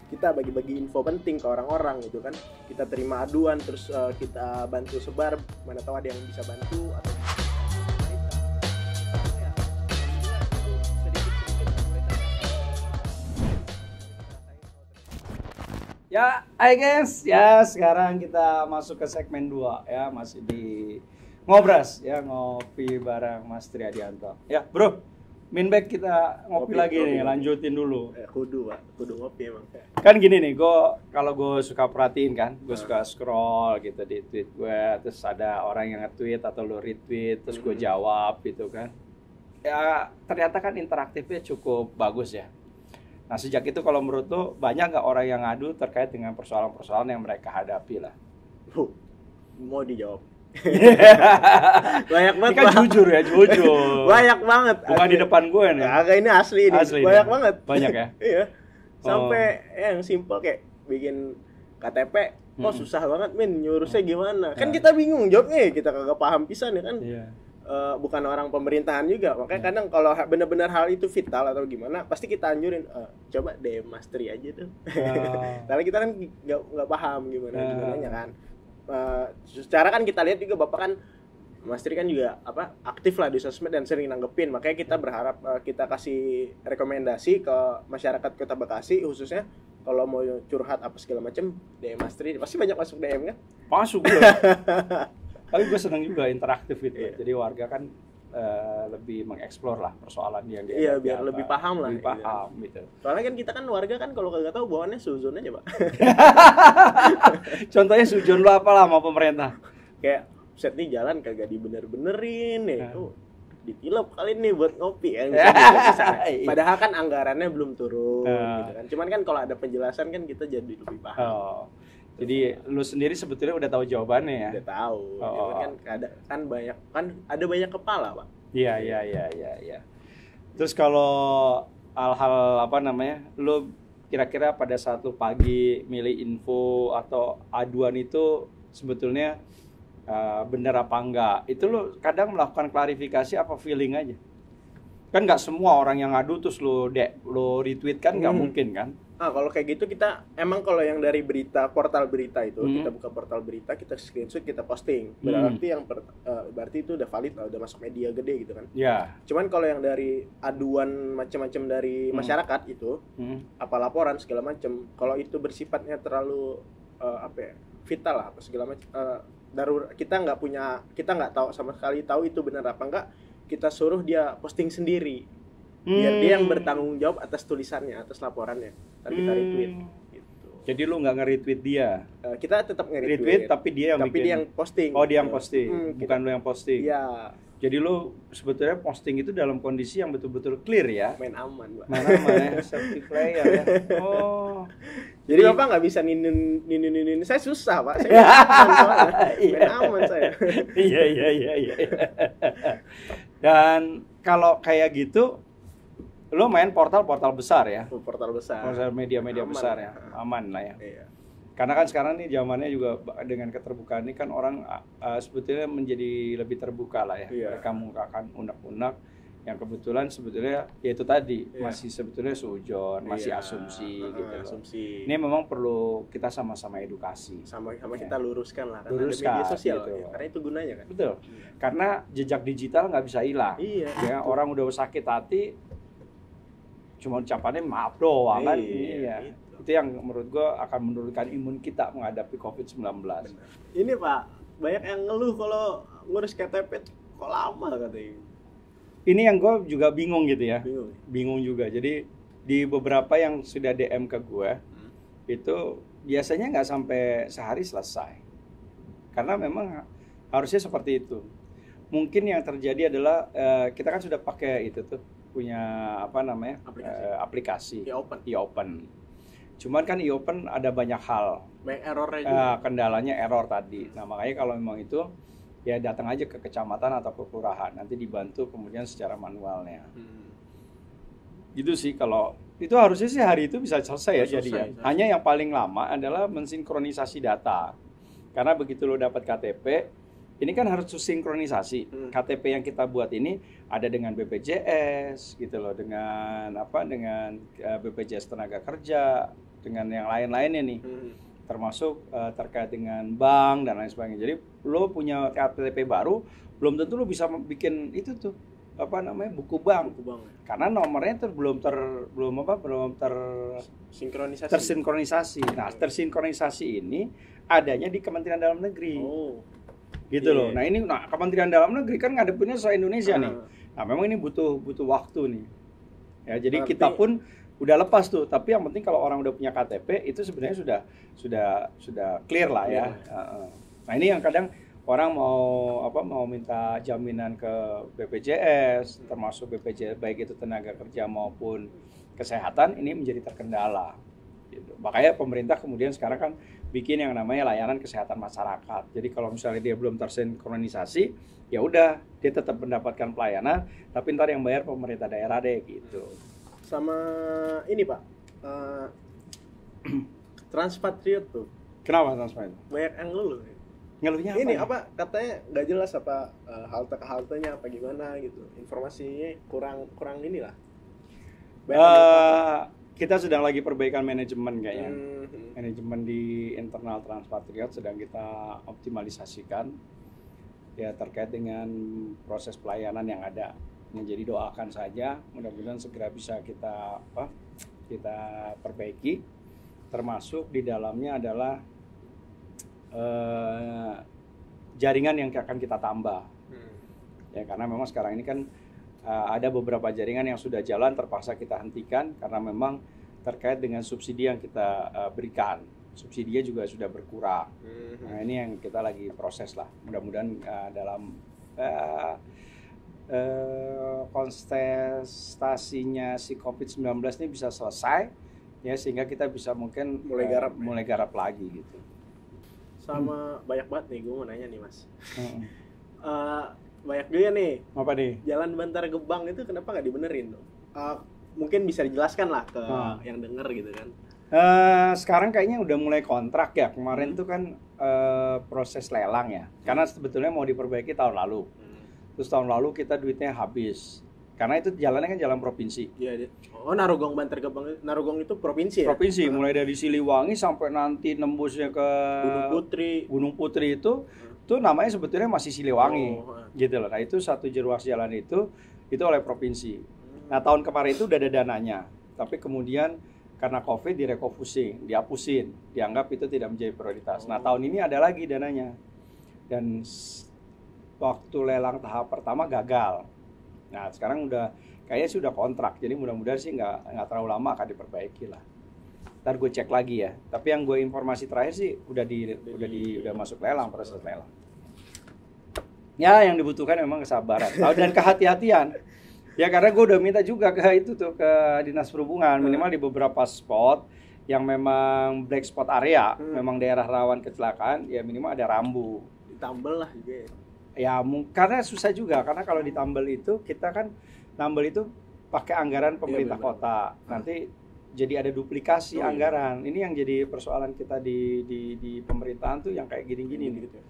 kita bagi-bagi info penting ke orang-orang gitu kan. Kita terima aduan terus kita bantu sebar, mana tahu ada yang bisa bantu atau Ya, hai guys. Ya, sekarang kita masuk ke segmen 2 ya, masih di Ngobras ya, ngopi bareng Mas Triadianto. Ya, Bro. Minback kita ngopi lagi nih, lanjutin dulu. Kudu ngopi emang. Kan gini nih, kalau gue suka perhatiin kan, gue suka scroll gitu di tweet gue, terus ada orang yang nge-tweet atau lo retweet, terus gue jawab gitu kan. Ya, ternyata kan interaktifnya cukup bagus ya. Nah, sejak itu kalau menurut lo, banyak nggak orang yang ngadu terkait dengan persoalan-persoalan yang mereka hadapi lah? Mau dijawab. Banyak banget. Ini kan jujur ya, jujur. Banyak banget. Bukan di depan gue nih. Agak ini asli nih. Banyak banget. Banyak ya? Iya. Sampai yang simple kayak bikin KTP, kok susah banget Min, nyurusnya gimana? Kan kita bingung jawabnya, kita kagak paham pisan ya kan. Iya. Bukan orang pemerintahan juga, makanya kadang kalau benar-benar hal itu vital atau gimana pasti kita anjurin coba DM Mas Tri aja tuh. Karena kita kan nggak paham gimana kan. Secara kan kita lihat juga Bapak kan Mas Tri kan juga aktif lah di sosmed dan sering nanggepin, makanya kita berharap kita kasih rekomendasi ke masyarakat Kota Bekasi khususnya kalau mau curhat apa segala macam DM Mas Tri pasti banyak masuk DM kan? Masuk gue. Tapi gue senang juga interaktif gitu. Iya. Jadi warga kan lebih mengeksplor lah persoalan yang dia. Iya, biar lebih paham lah. Lebih paham gitu. Soalnya kan kita kan warga kan kalau kagak tahu bawaannya suzon aja, Pak. Contohnya suzon lo apa lah sama pemerintah? Kayak set nih jalan kagak dibener-benerin nih. Ditilep kali nih buat ngopi ya. Padahal kan anggarannya belum turun gitu kan. Cuman kan kalau ada penjelasan kan kita jadi lebih paham. Jadi lu sendiri sebetulnya udah tahu jawabannya ya? Udah tahu. Kan ada banyak kepala, Pak. Iya. Terus kalau hal-hal lu kira-kira pada saat lu pagi milih info atau aduan itu sebetulnya benar apa enggak? Itu lu kadang melakukan klarifikasi apa feeling aja? Kan nggak semua orang yang ngadu terus lu retweet kan nggak mungkin kan? Kalau kayak gitu kita emang kalau yang dari portal berita itu kita buka portal berita, kita screenshot, kita posting. Berarti berarti itu udah valid lah, udah masuk media gede gitu kan. Iya. Cuman kalau yang dari aduan macam-macam dari masyarakat itu apa laporan segala macam, kalau itu bersifatnya terlalu vital lah apa segala macam darurat, kita nggak tahu sama sekali tahu itu benar apa enggak, kita suruh dia posting sendiri. Biar dia yang bertanggung jawab atas tulisannya, atas laporannya. Ntar kita retweet gitu. Jadi lu nggak nge-retweet dia? Kita tetap nge-retweet tapi dia yang posting. Oh, dia yang posting, bukan lu yang posting. Iya. Jadi lu sebetulnya posting itu dalam kondisi yang betul-betul clear ya? Main aman, Pak. Main aman ya, safety player ya. Oh. Jadi Bapak nggak bisa ninin. Saya susah, Pak. Saya aman soalnya. Main aman saya. Iya. Dan kalau kayak gitu, lo main portal besar ya? Portal besar. Portal media-media besar ya, aman lah ya. Iya. Karena kan sekarang nih zamannya juga dengan keterbukaan ini kan orang sebetulnya menjadi lebih terbuka lah ya. Iya. Mereka mengungkapkan unek-unek yang kebetulan sebetulnya ya itu tadi masih sebetulnya sujon, masih asumsi gitu. Asumsi. Ini memang perlu kita sama-sama edukasi. Sama kita luruskan lah. Luruskan media sosial gitu. ya, karena itu gunanya kan. Betul. Karena jejak digital nggak bisa hilang. Iya. Ya, orang udah sakit hati cuma ucapannya maaf doang kan. Iya. Itu yang menurut gue akan menurunkan imun kita menghadapi COVID-19. Ini Pak, banyak yang ngeluh kalau ngurus KTP kok lama katanya. Ini yang gue juga bingung gitu ya. Bingung juga. Jadi di beberapa yang sudah DM ke gue itu biasanya nggak sampai sehari selesai. Karena memang harusnya seperti itu. Mungkin yang terjadi adalah kita kan sudah pakai itu tuh punya aplikasi e-open. Cuman kan e-open ada banyak hal. Banyak errornya juga. Kendalanya error tadi. Nah makanya kalau memang itu ya datang aja ke kecamatan atau ke kelurahan, nanti dibantu kemudian secara manualnya. Gitu sih, kalau itu harusnya sih hari itu bisa selesai ya jadinya. Hanya yang paling lama adalah mensinkronisasi data. Karena begitu lo dapat KTP, ini kan harus sinkronisasi. KTP yang kita buat ini ada dengan BPJS gitu loh, dengan BPJS Tenaga Kerja, dengan yang lain-lainnya nih. Termasuk terkait dengan bank dan lain sebagainya. Jadi lo punya KTP baru, belum tentu lo bisa bikin itu tuh apa namanya buku bank. Karena nomornya tuh belum tersinkronisasi. Nah, tersinkronisasi ini adanya di Kementerian Dalam Negeri. Gitu loh. Nah, ini Kementerian Dalam Negeri kan ngadepinnya se-Indonesia nih. Nah, memang ini butuh waktu nih. Ya, jadi kita pun udah lepas tuh, tapi yang penting kalau orang udah punya KTP itu sebenarnya sudah clear lah ya. Nah, ini yang kadang orang mau minta jaminan ke BPJS, termasuk BPJS baik itu tenaga kerja maupun kesehatan, ini menjadi terkendala. Gitu. Makanya pemerintah kemudian sekarang kan bikin yang namanya layanan kesehatan masyarakat. Jadi kalau misalnya dia belum tersinkronisasi, ya udah dia tetap mendapatkan pelayanan, tapi ntar yang bayar pemerintah daerah deh gitu. Sama ini Pak, Transpatriot tuh. Kenapa Transpatriot? Banyak yang ngeluh. Ngeluhnya apa? Ini ya? apa katanya nggak jelas apa halte ke haltenya apa gimana gitu. Informasinya kurang inilah. Kita sedang lagi perbaikan manajemen kayaknya. Manajemen di internal Transpatriot sedang kita optimalisasikan ya terkait dengan proses pelayanan yang ada. Jadi doakan saja, mudah-mudahan segera bisa kita perbaiki. Termasuk di dalamnya adalah jaringan yang akan kita tambah. Ya, karena memang sekarang ini kan ada beberapa jaringan yang sudah jalan terpaksa kita hentikan karena memang terkait dengan subsidi yang kita berikan. Subsidinya juga sudah berkurang. Nah, ini yang kita lagi proses lah. Mudah-mudahan dalam kontestasinya si COVID-19 ini bisa selesai ya sehingga kita bisa mungkin mulai garap lagi gitu. Sama banyak banget nih gue mau nanya nih Mas. Banyak juga nih. Apa nih? Jalan Bantar Gebang itu kenapa nggak dibenerin tuh? Mungkin bisa dijelaskan lah ke yang denger gitu kan. Sekarang kayaknya udah mulai kontrak ya. Kemarin tuh kan proses lelang ya. Karena sebetulnya mau diperbaiki tahun lalu. Terus tahun lalu kita duitnya habis. Karena itu jalannya kan jalan provinsi. Iya. Oh, Narogong Bantar Gebang. Narogong itu provinsi ya? Provinsi, mulai dari Siliwangi sampai nanti nembusnya ke Gunung Putri itu namanya sebetulnya masih Siliwangi. Gitu loh. Nah, itu satu ruas jalan itu oleh provinsi. Nah, tahun kemarin itu udah ada dananya. Tapi kemudian karena Covid dihapusin, dianggap itu tidak menjadi prioritas. Nah, tahun ini ada lagi dananya. Dan waktu lelang tahap pertama gagal. Nah, sekarang kayaknya sudah kontrak. Jadi mudah-mudahan sih nggak terlalu lama akan diperbaiki lah. Ntar gue cek lagi ya. Tapi yang gue informasi terakhir sih udah masuk lelang, proses lelang. Ya, yang dibutuhkan memang kesabaran dan kehati-hatian. Ya, karena gue udah minta juga ke Dinas Perhubungan minimal di beberapa spot yang memang black spot area, memang daerah rawan kecelakaan, ya minimal ada rambu. Ditambel lah juga ya. Ya, karena susah juga karena kalau ditambal itu kita kan nambal itu pakai anggaran pemerintah kota. Nanti jadi ada duplikasi anggaran. Ini yang jadi persoalan kita di pemerintahan tuh yang kayak gini-gini gitu.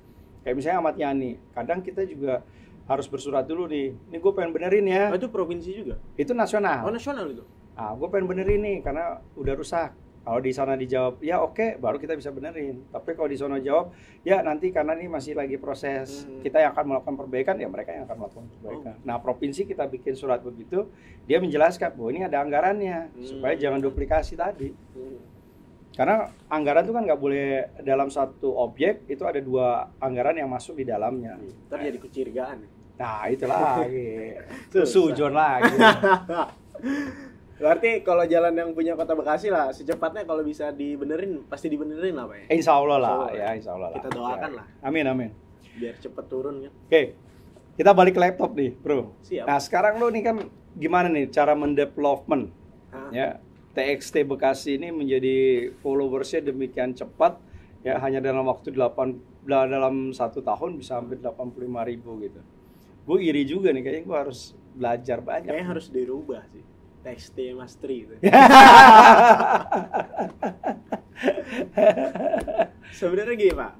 Kayak misalnya Ahmad Yani, kadang kita juga harus bersurat dulu nih. Ini gue pengen benerin ya. Oh, itu provinsi juga? Itu nasional. Oh, nasional itu. Gue pengen benerin nih karena udah rusak. Kalau di sana dijawab, ya oke, baru kita bisa benerin. Tapi kalau di sana jawab, ya nanti karena ini masih lagi proses, kita yang akan melakukan perbaikan, ya mereka yang akan melakukan perbaikan. Nah, provinsi kita bikin surat begitu, dia menjelaskan bahwa ini ada anggarannya, supaya jangan duplikasi tadi. Karena anggaran itu kan nggak boleh dalam satu objek, itu ada 2 anggaran yang masuk di dalamnya. Ntar jadi kecurigaan. Nah, itu lagi. Sujon lagi. Berarti kalau jalan yang punya Kota Bekasi lah, secepatnya kalau bisa dibenerin, pasti dibenerin lah Pak ya? Insya Allah lah, Insya Allah lah. Kita doakan lah. Amin. Biar cepet turun kan. Oke, kita balik ke laptop nih bro. Siap. Nah, sekarang lo nih kan gimana nih cara mendevelopment ya TXT Bekasi ini menjadi followersnya demikian cepat ya, hanya dalam waktu dalam 1 tahun bisa hampir 85.000 gitu. Gue iri juga nih, kayaknya gue harus belajar banyak. Kayaknya harus dirubah sih. TXT Mastery itu. Sebenarnya gini Pak,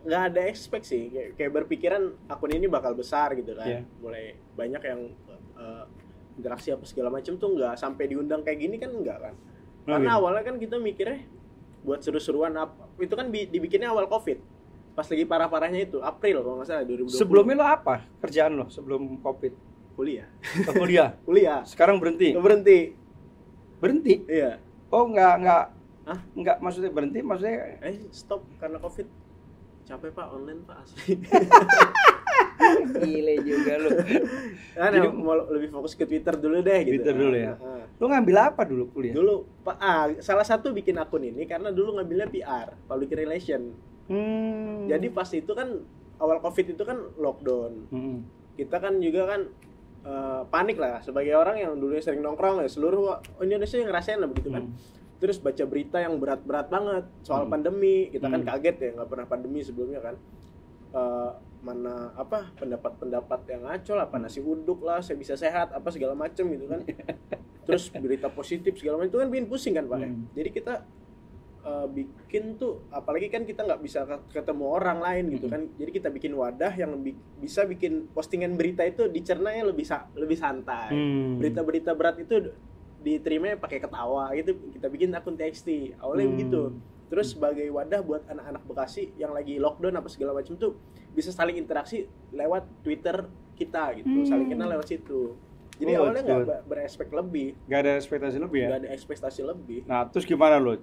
nggak ada expect sih, kayak berpikiran akun ini bakal besar gitu kan, mulai banyak yang interaksi apa segala macam tuh nggak sampai diundang kayak gini kan, enggak kan. Karena awalnya kan kita mikirnya buat seru-seruan itu kan dibikinnya awal Covid. Pas lagi parah-parahnya itu, April kalau nggak salah 2020. Sebelumnya lo apa kerjaan lo sebelum Covid? Kuliah. Kuliah. Kuliah. Sekarang berhenti. Berhenti. Iya. Oh, enggak maksudnya berhenti, maksudnya stop karena Covid. Capek Pak, online Pak asli. Gile juga lu. Kan jadi mau lebih fokus ke Twitter dulu deh gitu. Twitter dulu ya. Lu ngambil apa dulu kuliah? Dulu salah satu bikin akun ini karena dulu ngambilnya PR, public relation. Jadi pas itu kan awal Covid itu kan lockdown. Kita kan juga kan panik lah sebagai orang yang dulunya sering nongkrong ya, seluruh Indonesia yang ngerasain lah begitu kan. Terus baca berita yang berat-berat banget soal pandemi, kita kan kaget ya, nggak pernah pandemi sebelumnya kan. Mana pendapat-pendapat yang ngacol, apa nasi uduk lah, saya bisa sehat, apa segala macem gitu kan. Terus berita positif segala macam itu kan bikin pusing kan Pak. Jadi kita bikin tuh, apalagi kan kita nggak bisa ketemu orang lain gitu kan. Jadi kita bikin wadah yang bisa bikin postingan berita itu dicernanya lebih santai. Berita-berita berat itu diterimanya pakai ketawa gitu. Kita bikin akun TXT awalnya begitu. Terus sebagai wadah buat anak-anak Bekasi yang lagi lockdown apa segala macam tuh bisa saling interaksi lewat Twitter kita gitu, saling kenal lewat situ. Jadi awalnya nggak berespek lebih. Nggak ada ekspektasi lebih ya? Nggak ada ekspektasi lebih. Nah terus gimana lo?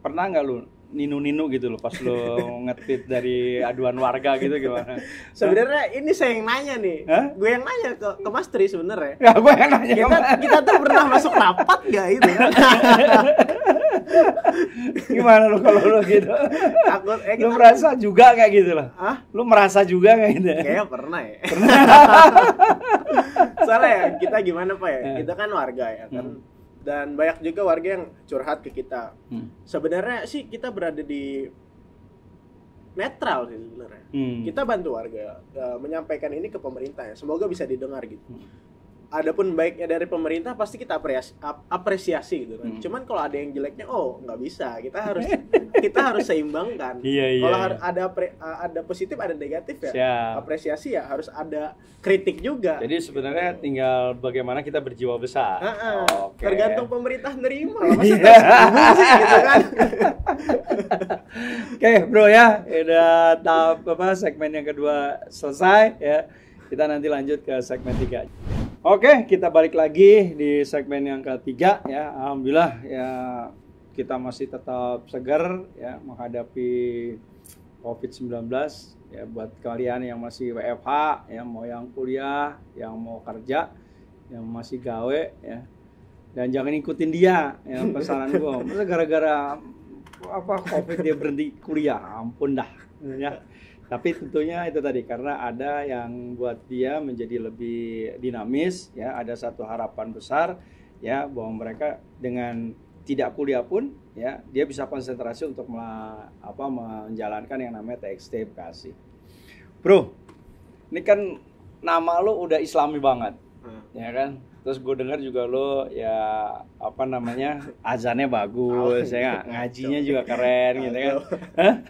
Pernah nggak lo ninu gitu lo pas lo nge-tweet dari aduan warga gitu gimana? Sebenarnya ini saya yang nanya nih. Gue yang nanya ke Mas Tri sebenarnya. Ya gue yang nanya. Kita tuh pernah masuk rapat nggak itu kan? Gimana lo kalau lo gitu? Takut. Lo merasa juga kayak gitu loh? Lo merasa juga kayak gitu? Kayaknya pernah ya. Soalnya ya, kita gimana Pak ya? Kita kan warga ya kan. Dan banyak juga warga yang curhat ke kita. Sebenarnya sih kita berada di netral sih sebenarnya. Kita bantu warga menyampaikan ini ke pemerintah ya. Semoga bisa didengar gitu. Adapun baiknya dari pemerintah pasti kita apresiasi gitu kan. Cuman kalau ada yang jeleknya nggak bisa. Kita harus seimbangkan. Kalau ada positif ada negatif ya. Siap. Apresiasi ya harus ada kritik juga. Jadi sebenarnya tinggal bagaimana kita berjiwa besar. Okay. Tergantung pemerintah nerima. Masa sih gitu kan. Oke, bro ya. Udah tahap segmen yang kedua selesai ya. Kita nanti lanjut ke segmen 3. Oke, kita balik lagi di segmen yang ketiga ya. Alhamdulillah ya kita masih tetap segar ya menghadapi COVID-19 ya. Buat kalian yang masih WFH, yang mau yang kuliah, yang mau kerja, yang masih gawe ya. Dan jangan ikutin dia ya pesanan gua. Masa gara-gara COVID dia berhenti kuliah, ampun dah ya. Tapi tentunya itu tadi karena ada yang buat dia menjadi lebih dinamis ya, ada satu harapan besar ya bahwa mereka dengan tidak kuliah pun ya dia bisa konsentrasi untuk menjalankan yang namanya TXT Bekasi. Bro, ini kan nama lo udah Islami banget. Ya kan? Terus gue dengar juga lo ya azannya bagus ya, ngajinya juga keren gitu kan.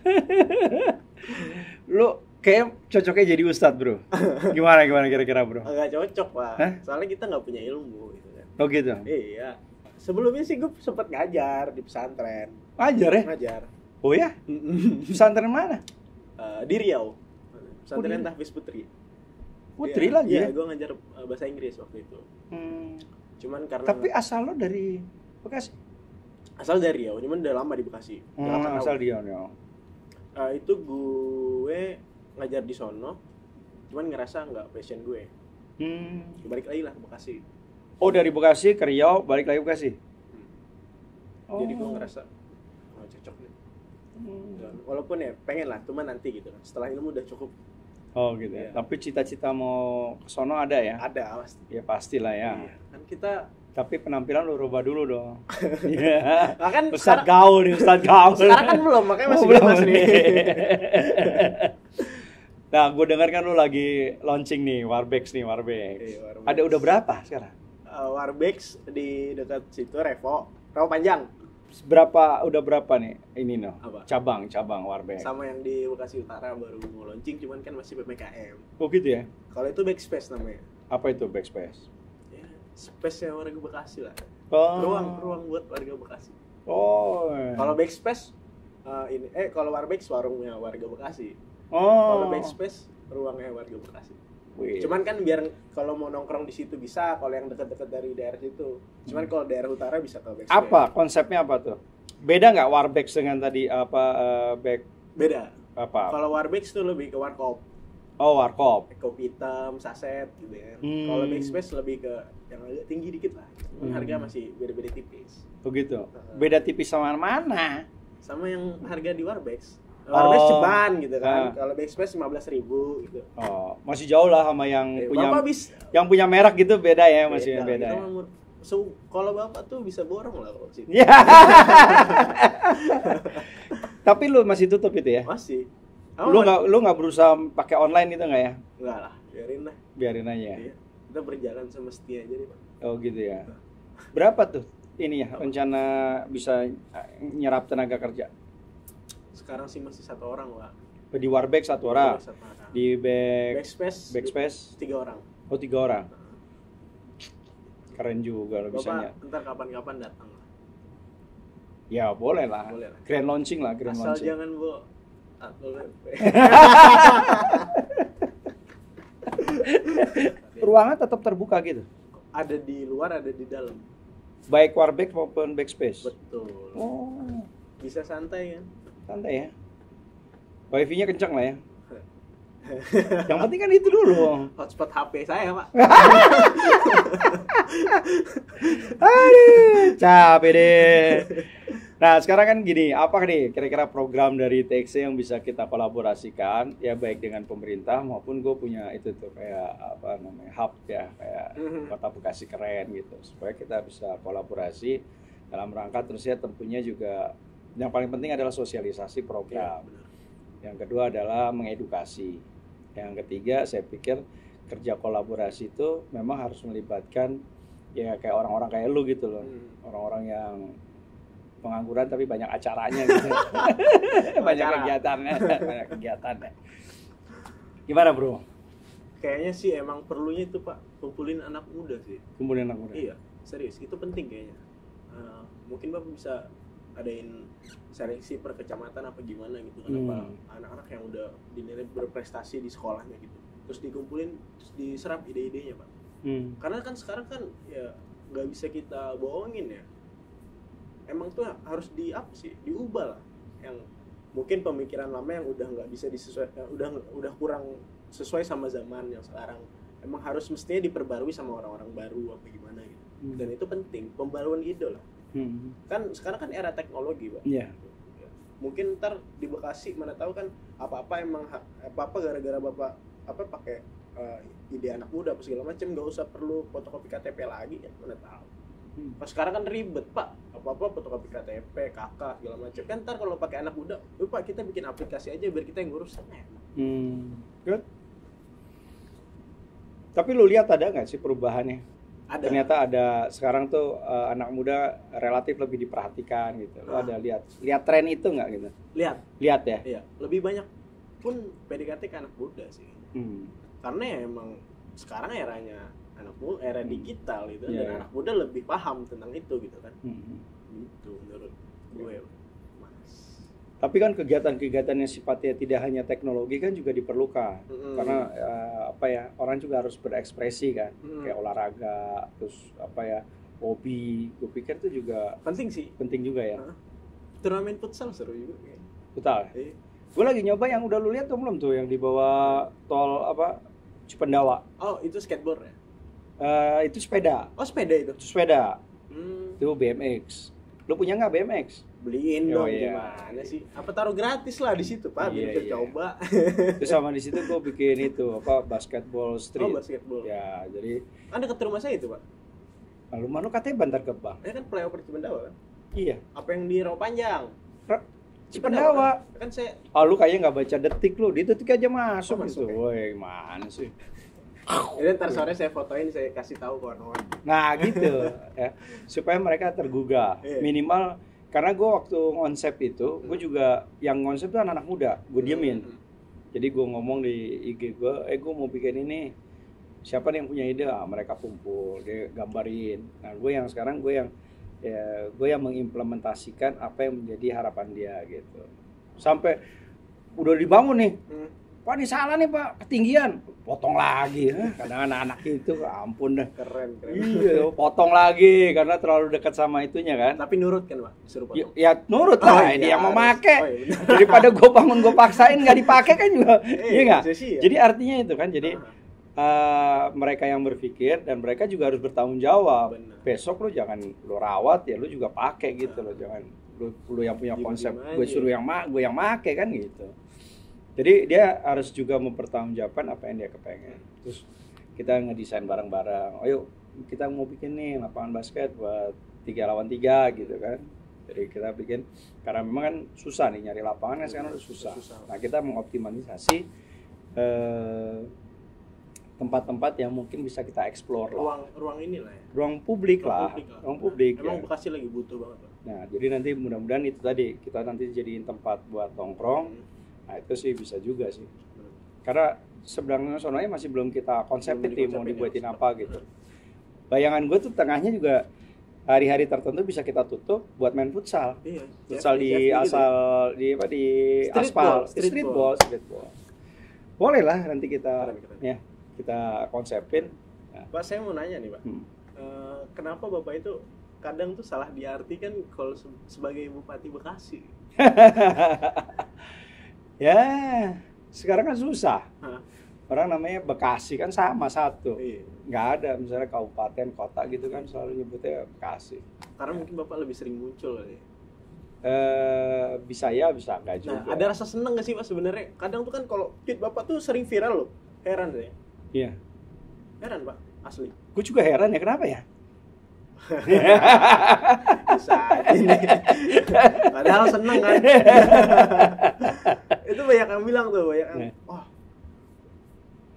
Lu kayak cocoknya jadi ustadz bro. Gimana kira-kira bro? Agak cocok Pak. Soalnya kita nggak punya ilmu gitu kan. Oh gitu? Iya. Sebelumnya sih gue sempet ngajar di pesantren. Ngajar ya? Ngajar. Oh ya? Pesantren mana? Di Riau. Pesantren Tahfiz Putri. Putri ya, lagi ya? Iya, gue ngajar bahasa Inggris waktu itu. Cuman karena. Tapi asal lo dari Bekasi? Asal dari Riau, cuman udah lama di Bekasi. Asal di Riau. Itu gue ngajar di sono, cuman ngerasa nggak passion gue. Balik lagi lah ke Bekasi. Oh dari Bekasi ke Riau, balik lagi ke Bekasi. Jadi gue ngerasa cocok nih. Dan walaupun ya pengen lah, cuma nanti gitu. Setelah ilmu udah cukup. Oh gitu ya. Tapi cita-cita mau ke sono ada ya? Ada pasti. Ya pastilah ya. Iya. Kan kita. Tapi penampilan lu rubah dulu dong. Iya. Nah, kan Ustadz gaul nih, Ustadz gaul. Sekarang kan belum, makanya masih bebas nih. Nah, gue dengar kan lu lagi launching nih, Warbex. Iya, Warbex. Ada udah berapa sekarang? Warbex di dekat situ Revo Panjang. Udah berapa nih ini cabang Warbex? Sama yang di Bekasi Utara baru mau launching, cuman kan masih PPKM. Oh gitu ya? Kalau itu Backspace namanya. Apa itu Backspace? Space-nya warga Bekasi lah. Oh. Ruang buat warga Bekasi. Oh. Kalau Backspace kalau Warbex warungnya warga Bekasi. Oh. Kalau Backspace ruangnya warga Bekasi. Wih. Cuman kan biar kalau mau nongkrong di situ bisa, kalau yang dekat-dekat dari daerah situ. Cuman kalau daerah utara bisa ke Backspace. Apa konsepnya apa tuh? Beda nggak Warbex dengan tadi back? Beda. Apa? Kalau Warbex tuh lebih ke warkop. Oh, warkop. Kopi hitam, saset gitu ya. Kalau Backspace lebih ke yang agak tinggi dikit lah. Harga masih beda-beda tipis. Begitu. Beda tipis sama mana? Sama yang harga di Warbex. Warbex ceban gitu kan. Kalau Backspace 15.000 gitu. Oh, masih jauh lah sama yang punya yang punya merek gitu, beda ya, masih beda. Ya. So, kalau Bapak tuh bisa borong lah kalau situ. Tapi lu masih tutup itu ya? Masih. Lu nggak berusaha pakai online gitu nggak ya? Enggak lah, biarin aja. Iya. Kita berjalan semestinya aja nih, Pak. Oh gitu ya. Berapa tuh ini ya rencana bisa nyerap tenaga kerja? Sekarang sih masih 1 orang, Pak. Di Warbex 1 orang. Di Backspace 3 orang. Oh 3 orang. Keren juga lo bisanya. Ntar kapan-kapan datang lah. Ya boleh lah. Grand launching lah, Asal jangan ruangan tetap terbuka gitu. Ada di luar, ada di dalam. Baik Warbex maupun Backspace. Betul. Oh. Bisa santai kan? Santai ya. Wifi-nya kencang lah ya. Yang penting kan itu dulu. Hotspot HP saya, Pak. Aduh, capek deh. Nah, sekarang kan gini, apa nih kira-kira program dari TXC yang bisa kita kolaborasikan ya baik dengan pemerintah maupun gue punya itu tuh kayak apa namanya hub ya kayak Kota Bekasi Keren gitu supaya kita bisa kolaborasi dalam rangka terus ya tentunya juga yang paling penting adalah sosialisasi program. Ya, yang kedua adalah mengedukasi. Yang ketiga saya pikir kerja kolaborasi itu memang harus melibatkan ya kayak orang-orang kayak lu gitu loh. Orang-orang yang pengangguran tapi banyak acaranya gitu. banyak kegiatannya. Gimana, Bro? Kayaknya sih emang perlunya itu, Pak, kumpulin anak muda sih. Kumpulin anak muda. Iya, serius, itu penting kayaknya. Mungkin Bapak bisa adain seleksi per kecamatan apa gimana gitu. Kenapa anak-anak yang udah dinilai berprestasi di sekolahnya gitu. Terus dikumpulin, terus diserap ide-idenya, Pak. Karena kan sekarang kan ya nggak bisa kita bohongin ya. Emang tuh harus diubah lah, yang mungkin pemikiran lama yang udah nggak bisa disesuaikan, udah kurang sesuai sama zaman yang sekarang, emang harus mestinya diperbarui sama orang-orang baru apa gimana gitu. Dan itu penting, pembaruan ide lah. Kan sekarang kan era teknologi, Pak. Mungkin ntar di Bekasi mana tahu kan apa-apa gara-gara Bapak pakai ide anak muda apa segala macam, nggak usah perlu fotokopi KTP lagi kan, mana tahu. Pas sekarang kan ribet, Pak, apa-apa fotokopi KTP, KK segala macam kan. Ntar kalau pakai anak muda, Pak, kita bikin aplikasi aja biar kita yang ngurus kan enak. Good. Tapi lu lihat ada nggak sih perubahannya? Ada. Ternyata ada sekarang tuh anak muda relatif lebih diperhatikan gitu. Lu ada lihat tren itu nggak gitu? Lihat ya. Iya, lebih banyak pun PDKT ke anak muda sih. Karena ya emang sekarang eranya era digital gitu, dan anak muda lebih paham tentang itu gitu kan. Gitu menurut gue, Mas. Tapi kan kegiatan-kegiatan yang sifatnya tidak hanya teknologi kan juga diperlukan. Karena orang juga harus berekspresi kan, kayak olahraga, terus hobi. Gue pikir itu juga penting juga ya. Turnamen futsal seru juga kayaknya. Betul. Gue lagi nyoba yang udah lu lihat tuh belum tuh yang di bawah tol Cipendawa. Oh, itu skateboard ya? Itu sepeda. Oh, sepeda itu? Itu sepeda. Itu BMX. Lu punya nggak BMX? Beliin dong, gimana sih? Apa taruh gratis lah di situ, Pak, biar kita coba. Terus sama di situ gue bikin itu basketball street. Oh, basketball. Ya, jadi kan dekat rumah saya itu, Pak. Lalu mana katanya Bantar Gebang? Ya kan flyover Cipendawa kan? Iya. Apa yang di Rawa Panjang? Cipendawa. Kan saya lu kayaknya nggak baca detik lu. Di detik aja masuk gitu. Woi, gimana sih? Jadi ntar sore saya fotoin, saya kasih tahu ke orang-orang. Nah gitu ya, supaya mereka tergugah. Minimal karena gue waktu konsep itu, gue juga yang konsep itu anak-anak muda, gue diemin. Jadi gue ngomong di IG gue, gue mau bikin ini, siapa nih yang punya ide? Mereka kumpul, dia gambarin. Nah gue yang ya gue yang mengimplementasikan apa yang menjadi harapan dia gitu. Sampai udah dibangun nih, Pak ini salah nih Pak, ketinggian, potong lagi. Kadang anak-anak itu, ampun dah. Keren. Iya, potong lagi karena terlalu dekat sama itunya kan. Tapi nurut kan Pak, disuruh potong? Ya nurut lah, dia yang mau make. Iya. Daripada gue bangun gue paksain nggak dipakai kan juga, iya nggak? Ya. Jadi artinya itu kan, jadi mereka yang berpikir dan mereka juga harus bertanggung jawab. Bener. Besok lu jangan lu rawat ya, lu juga pakai gitu loh, jangan lu yang punya konsep gue suruh gue yang make kan gitu. Jadi dia harus juga mempertanggungjawabkan apa yang dia kepengen. Terus kita ngedesain bareng-bareng. Ayo kita mau bikin nih lapangan basket buat 3 lawan 3 gitu kan. Jadi kita bikin, karena memang kan susah nih nyari lapangan kan sekarang udah susah. Nah kita mengoptimalisasi tempat-tempat yang mungkin bisa kita explore lah. Ruang inilah ya. Ruang publik lah. Ruang publik. Emang ya. Bekasi lagi butuh banget Pak. Nah jadi nanti mudah-mudahan itu tadi kita nanti jadiin tempat buat nongkrong. Nah itu sih bisa juga sih, karena sebenarnya sononya masih belum kita konsepin mau dibuatin apa gitu. Bayangan gue tuh tengahnya juga hari-hari tertentu bisa kita tutup buat main futsal. Iya, futsal di asal gitu. di aspal, street ball. Boleh lah nanti kita keren. Ya kita konsepin. Nah. Pak saya mau nanya nih Pak, kenapa Bapak itu kadang tuh salah diartikan kalau sebagai Bupati Bekasi? Ya, sekarang kan susah. Orang namanya Bekasi kan sama satu. Iya. Nggak ada misalnya kabupaten, kota gitu kan selalu nyebutnya Bekasi. Karena mungkin Bapak lebih sering muncul kali ya. Bisa ya, bisa enggak juga. Nah, ada rasa seneng nggak sih Pak sebenarnya? Kadang tuh kan kalau tweet Bapak tuh sering viral loh. Heran deh. Iya. Heran Pak, asli. Gue juga heran ya, kenapa ya? Bisa aja nih. Padahal seneng kan. Itu banyak yang bilang tuh, banyak yang wah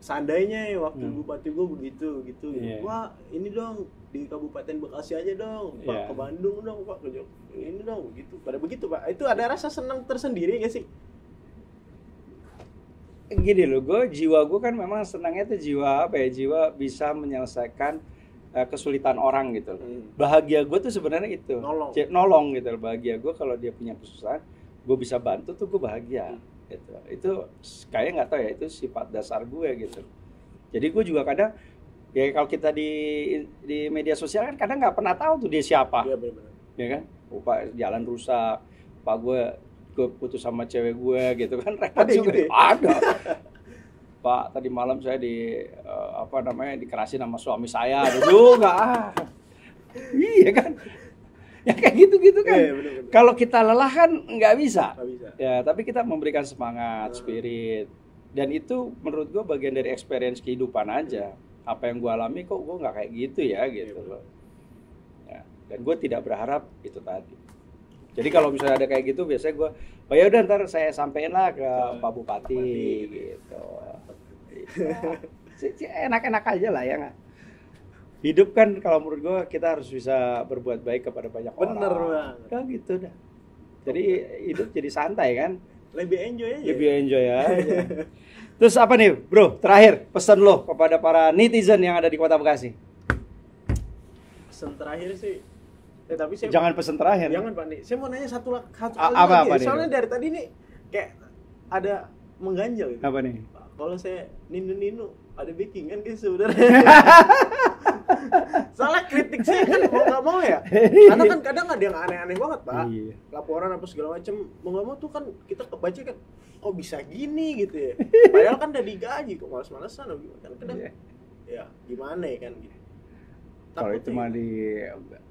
seandainya ya waktu bupati gue begitu gitu. Wah ini dong di Kabupaten Bekasi aja dong, Pak ke Bandung dong, Pak ke Jogja ini dong begitu. Pada begitu Pak, itu ada rasa senang tersendiri nggak sih? Gini loh, jiwa gue kan memang senangnya tuh jiwa apa ya, jiwa bisa menyelesaikan kesulitan orang gitu. Bahagia gue tuh sebenarnya itu nolong gitu. Bahagia gue kalau dia punya kesusahan, gue bisa bantu tuh gue bahagia gitu. Itu kayak nggak tahu ya, itu sifat dasar gue gitu. Jadi gue juga kadang ya kalau kita di media sosial kan kadang nggak pernah tahu tuh dia siapa. Iya benar. Ya kan? Pak jalan rusak, Pak gue putus sama cewek gue gitu kan, repot juga. Gitu ya? Ada. Pak tadi malam saya dikerasin sama suami saya, ada juga. Iya kan? Ya kayak gitu kan. Bener. Kalau kita lelah kan nggak bisa. Ya, tapi kita memberikan semangat, spirit. Dan itu menurut gue bagian dari experience kehidupan aja. Apa yang gue alami kok gue nggak kayak gitu ya gitu loh. Ya, dan gue tidak berharap itu tadi. Jadi kalau misalnya ada kayak gitu biasanya gue, oh ya udah ntar saya sampein lah ke Pak Bupati gitu. Enak-enak aja lah ya nggak? Hidup kan kalau menurut gue kita harus bisa berbuat baik kepada banyak orang. Bener banget. Kan gitu dah. Jadi hidup jadi santai kan? Lebih enjoy aja. Lebih enjoy ya. Terus apa nih bro, terakhir pesan lo kepada para netizen yang ada di Kota Bekasi? Pesan terakhir sih, tapi saya jangan pesan terakhir. Jangan Pak nih, saya mau nanya satu kali apa lagi. Soalnya dari tadi nih kayak ada mengganjal gitu. Apa nih? Kalau saya ninu ada backingan kan sebenarnya. Soalnya kritik saya kan mau nggak mau ya. Karena kan kadang ada yang aneh-aneh banget Pak. Iya. Laporan apa segala macam, mau nggak mau tuh kan kita kebaca kan, oh bisa gini gitu ya. Padahal kan udah digaji kok, malas-malasan atau gimana kan kadang. Ya gimana ya kan gitu. Kalau itu mah di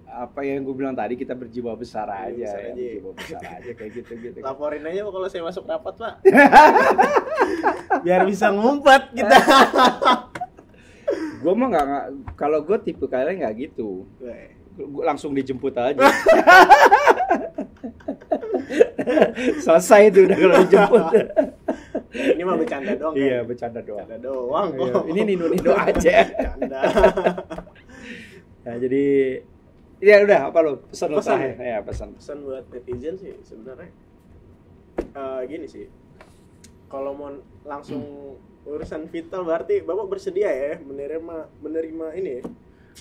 apa yang gue bilang tadi, kita berjiwa besar aja, berjiwa besar aja kayak gitu. Laporin aja Pak kalau saya masuk rapat Pak. Biar bisa ngumpet kita. Gue mah nggak, kalau gue tipe kalian nggak gitu. Gue langsung dijemput aja. Selesai itu udah kalau dijemput. Ini mah bercanda doang. Iya, bercanda doang. Bercanda doang kok. Iya, ini nino aja. Bercanda. Nah, jadi ya udah, apa lo pesan lo terakhir? Ya, pesan buat netizen sih sebenarnya gini sih. Kalau mau langsung urusan vital berarti Bapak bersedia ya menerima ini ya.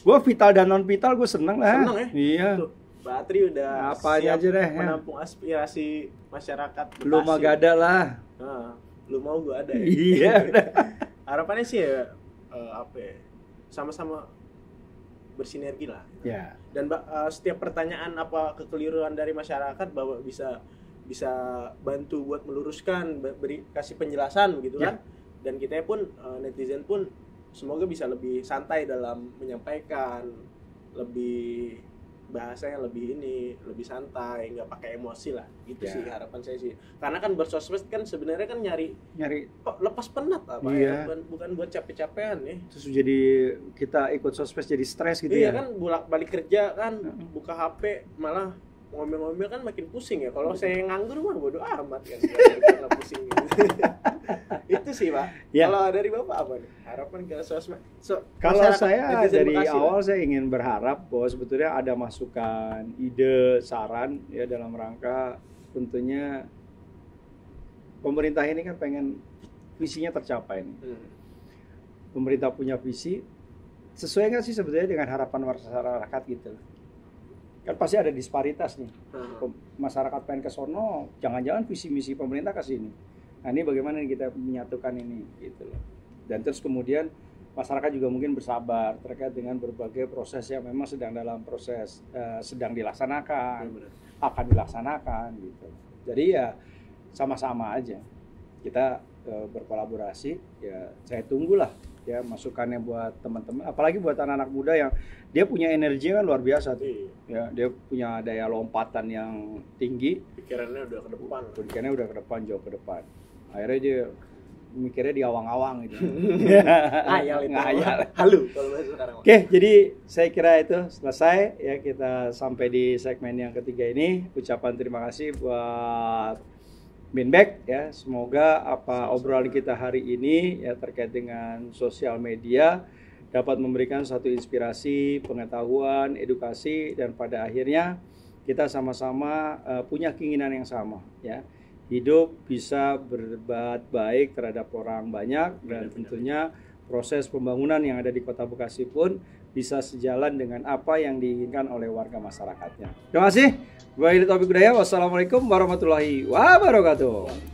Gue vital dan non vital gue seneng lah. Seneng ya? Iya. Tuh. Batri udah apa siap aja deh, menampung aspirasi masyarakat. Lu mah gak ada lah. Nah, lu mau gua ada ya. Iya. Harapannya sih ya apa ya, sama-sama bersinergi lah. Ya. Dan setiap pertanyaan apa kekeliruan dari masyarakat bahwa bisa bantu buat meluruskan, kasih penjelasan gitu kan. Dan kita pun netizen pun semoga bisa lebih santai dalam menyampaikan, lebih bahasanya lebih santai, nggak pakai emosi lah. Gitu sih harapan saya sih. Karena kan bersosmed kan sebenarnya kan nyari lepas penat apa ya, bukan buat capek-capean nih. Terus jadi kita ikut sosmed jadi stres gitu ya. Iya kan balik kerja kan buka HP malah ngomel-ngomel kan makin pusing ya. Kalau saya nganggur mah bodo amat kan. Nggak pusing gitu. Itu sih Pak. Ya. Kalau dari Bapak apa nih? Harapan ke sosmed. Kalau saya dari awal saya ingin berharap bahwa sebetulnya ada masukan, ide, saran ya dalam rangka tentunya pemerintah ini kan pengen visinya tercapai nih. Pemerintah punya visi sesuai nggak sih sebetulnya dengan harapan masyarakat gitu. Kan pasti ada disparitas nih. Masyarakat pengen ke sono, jangan-jangan visi misi pemerintah ke sini. Nah, ini bagaimana kita menyatukan ini gitu loh. Dan terus kemudian masyarakat juga mungkin bersabar terkait dengan berbagai proses yang memang sedang dalam proses sedang dilaksanakan, akan dilaksanakan gitu. Jadi ya sama-sama aja. Kita berkolaborasi, ya saya tunggulah ya masukannya buat teman-teman, apalagi buat anak-anak muda yang dia punya energi kan luar biasa tuh. Ya, dia punya daya lompatan yang tinggi, pikirannya udah ke depan, jauh ke depan. Akhirnya dia mikirnya di awang-awang gitu. Ngayal itu. Halu kalau bahasa sekarang. Oke, jadi saya kira itu selesai ya, kita sampai di segmen yang ketiga ini. Ucapan terima kasih buat Binbek ya, semoga obrolan kita hari ini ya terkait dengan sosial media dapat memberikan satu inspirasi, pengetahuan, edukasi, dan pada akhirnya kita sama-sama punya keinginan yang sama ya. Hidup bisa berbuat baik terhadap orang banyak, dan tentunya proses pembangunan yang ada di Kota Bekasi pun bisa sejalan dengan apa yang diinginkan oleh warga masyarakatnya. Terima kasih. Wabillahi taufiq hidayah. Wassalamualaikum warahmatullahi wabarakatuh.